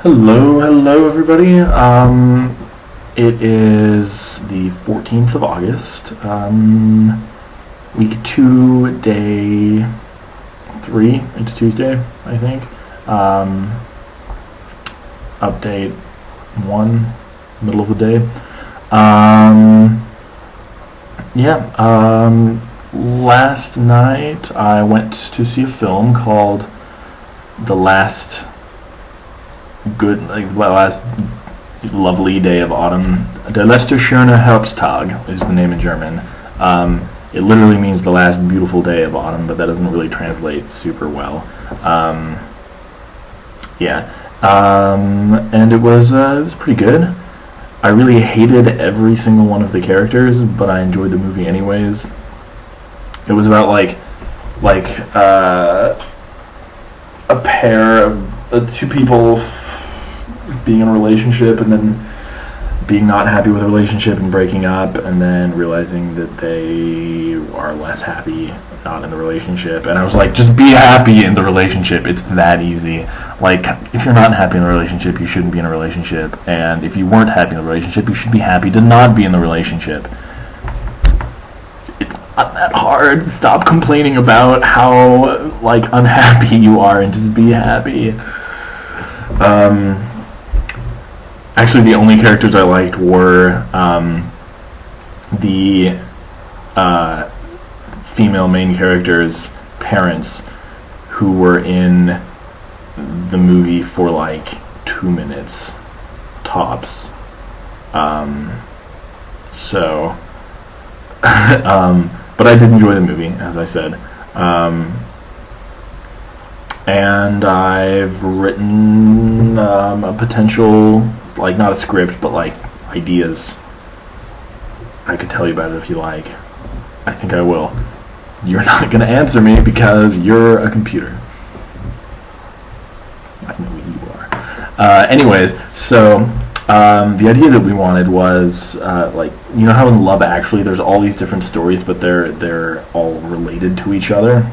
Hello everybody. It is the 14th of August, week 2, day 3. It's Tuesday, I think. Update 1, middle of the day. Last night I went to see a film called The Last Lovely Day of Autumn. Der letzte schöne Herbsttag is the name in German. It literally means the last beautiful day of autumn, but that doesn't really translate super well. And it was pretty good. I really hated every single one of the characters, but I enjoyed the movie anyways. It was about a pair of two people being in a relationship and then being not happy with the relationship and breaking up, and then realizing that they are less happy not in the relationship. And I was like, just be happy in the relationship. It's that easy. Like, if you're not happy in the relationship, you shouldn't be in a relationship. And if you weren't happy in the relationship, you should be happy to not be in the relationship. It's not that hard. Stop complaining about how, unhappy you are and just be happy. Actually, the only characters I liked were the female main character's parents, who were in the movie for 2 minutes tops. But I did enjoy the movie, as I said. And I've written a potential, not a script, but ideas. I could tell you about it if you like. I think I will. You're not going to answer me because you're a computer. I know who you are. Anyways, so the idea that we wanted was, you know how in Love Actually there's all these different stories, but they're all related to each other?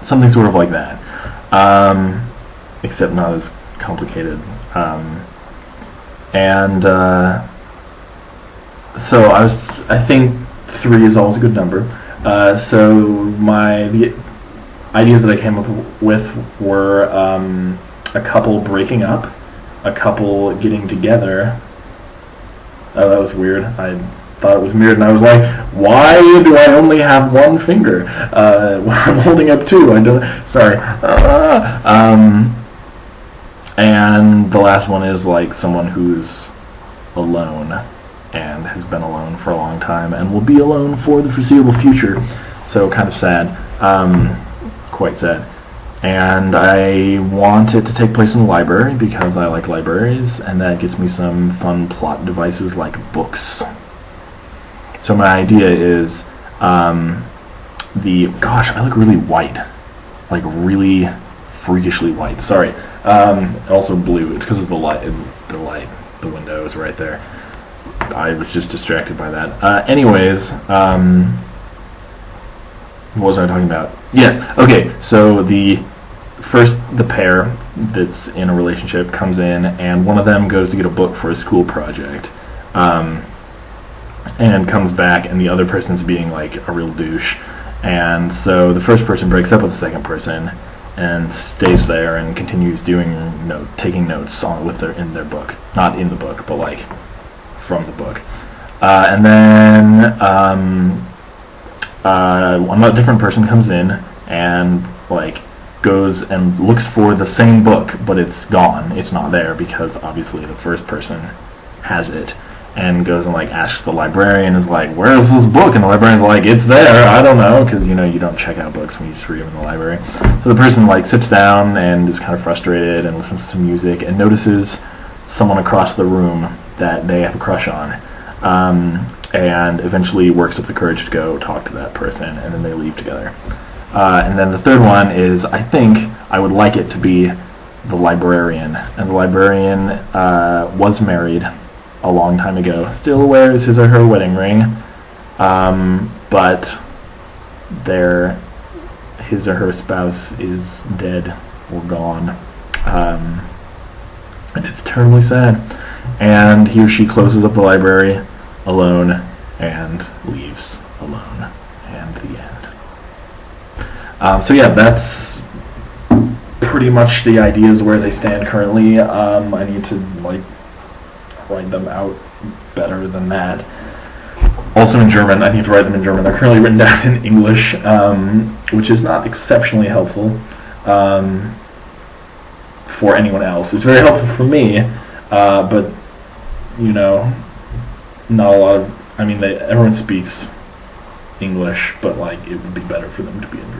Something sort of like that. Except not as complicated. So I think 3 is always a good number. So the ideas that I came up with were a couple breaking up, a couple getting together. Oh, that was weird. I thought it was weird, and I was like, why do I only have one finger? I'm holding up 2. I don't. Sorry. And the last one is someone who's alone and has been alone for a long time and will be alone for the foreseeable future. So kind of sad. Quite sad. And I want it to take place in a library because I like libraries, and that gets me some fun plot devices like books. So my idea is gosh, I look really white. Really freakishly white. Sorry. Also blue. It's because of the light. The window is right there. I was just distracted by that. Anyways, what was I talking about? Yes. Okay. So the pair that's in a relationship comes in, and one of them goes to get a book for a school project, and comes back, and the other person's being a real douche. And so the first person breaks up with the second person and stays there and continues taking notes in their book, not in the book, but from the book. And then a different person comes in and goes and looks for the same book, but it's gone. It's not there because obviously the first person has it. And goes and asks the librarian, is where is this book? And the librarian's it's there, I don't know, because you don't check out books when you just read them in the library. So the person sits down and is kind of frustrated and listens to some music and notices someone across the room that they have a crush on, and eventually works up the courage to go talk to that person, and then they leave together. And then the third one is, I think I would like it to be the librarian, and the librarian was married a long time ago, still wears his or her wedding ring, but his or her spouse is dead or gone. and it's terribly sad. And he or she closes up the library alone and leaves alone. And the end. So yeah, that's pretty much the ideas where they stand currently. I need to write them out better than that. Also in German, I need to write them in German. They're currently written down in English, which is not exceptionally helpful for anyone else. It's very helpful for me, but not a lot of. I mean, everyone speaks English, but it would be better for them to be in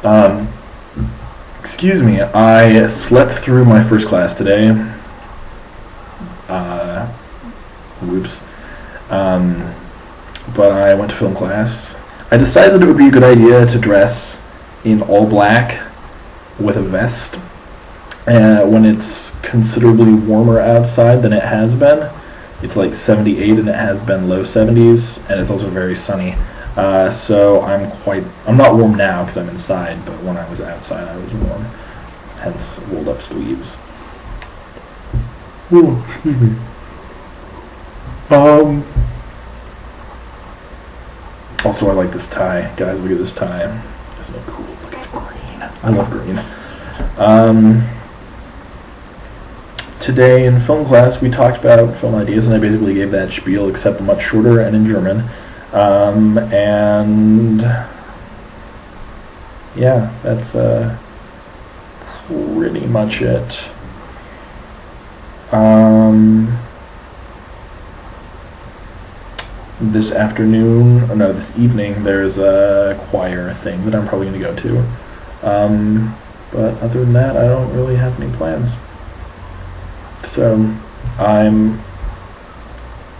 German. Excuse me, I slept through my first class today. Whoops. But I went to film class. I decided it would be a good idea to dress in all black with a vest when it's considerably warmer outside than it has been. It's 78 and it has been low 70s, and it's also very sunny. So I'm not warm now because I'm inside, but when I was outside I was warm, hence rolled up sleeves. Ooh, excuse me. Also, I like this tie. Guys, look at this tie. Isn't it cool? Look, it's green. I love green. Today in film class, we talked about film ideas, and I basically gave that spiel, except much shorter and in German. And yeah, that's pretty much it. This evening, there's a choir thing that I'm probably going to go to. But other than that, I don't really have any plans. So,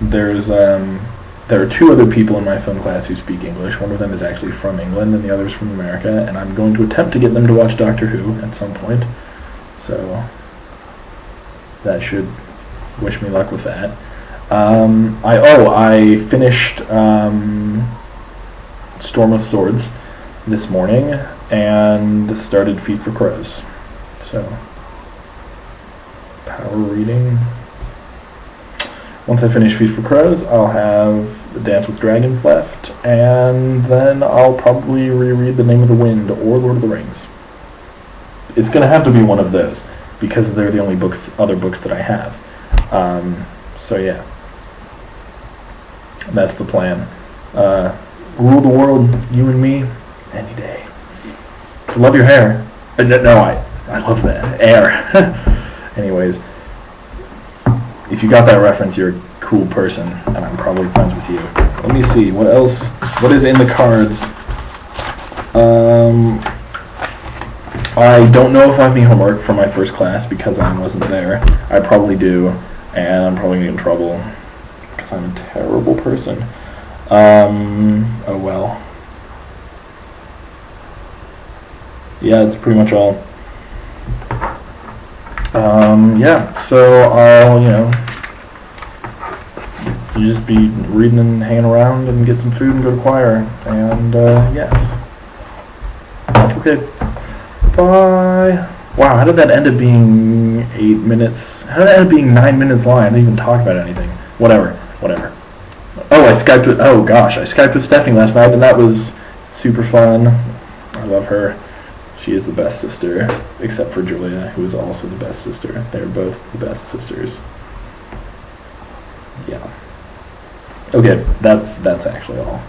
there are two other people in my film class who speak English. One of them is actually from England, and the other is from America, and I'm going to attempt to get them to watch Doctor Who at some point. So, that should wish me luck with that. I finished Storm of Swords this morning and started Feast for Crows. So, power reading. Once I finish Feast for Crows, I'll have Dance with Dragons left, and then I'll probably reread The Name of the Wind or Lord of the Rings. It's going to have to be one of those, because they're the only other books that I have. So yeah. That's the plan. Rule the world, you and me, any day. I love your hair. No, I love that. Air. Anyways, if you got that reference, you're a cool person, and I'm probably friends with you. Let me see, what else? What is in the cards? I don't know if I have any homework for my first class because I wasn't there. I probably do, and I'm probably going to get in trouble. I'm a terrible person. Oh well. Yeah, that's pretty much all. Yeah, so I'll, just be reading and hanging around and get some food and go to choir. And, yes. Okay. Bye. Wow, how did that end up being 8 minutes? How did that end up being 9 minutes long? I didn't even talk about anything. Whatever. Oh, I Skyped with Stephanie last night, and that was super fun. I love her. She is the best sister, except for Julia, who is also the best sister. They're both the best sisters. Yeah. Okay, that's actually all.